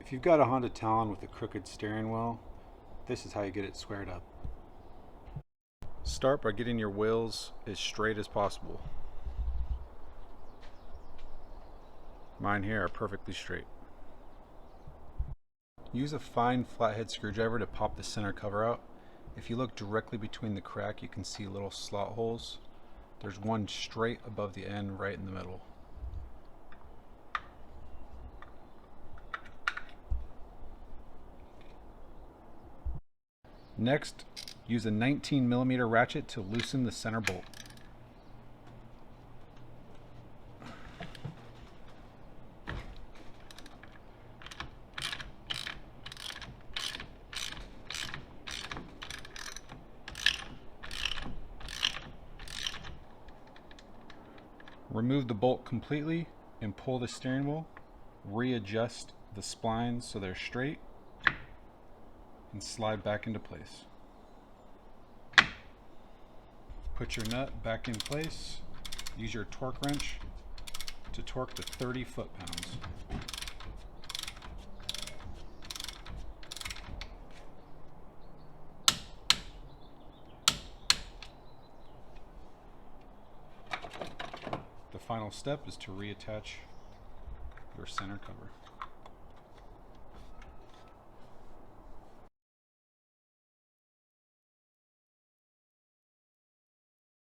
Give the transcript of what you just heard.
If you've got a Honda Talon with a crooked steering wheel, this is how you get it squared up. Start by getting your wheels as straight as possible. Mine here are perfectly straight. Use a fine flathead screwdriver to pop the center cover out. If you look directly between the crack, you can see little slot holes. There's one straight above the end, right in the middle. Next, use a 19mm ratchet to loosen the center bolt. Remove the bolt completely and pull the steering wheel. Readjust the splines so they're straight and slide back into place. Put your nut back in place. Use your torque wrench to torque the 30 foot-pounds. The final step is to reattach your center cover.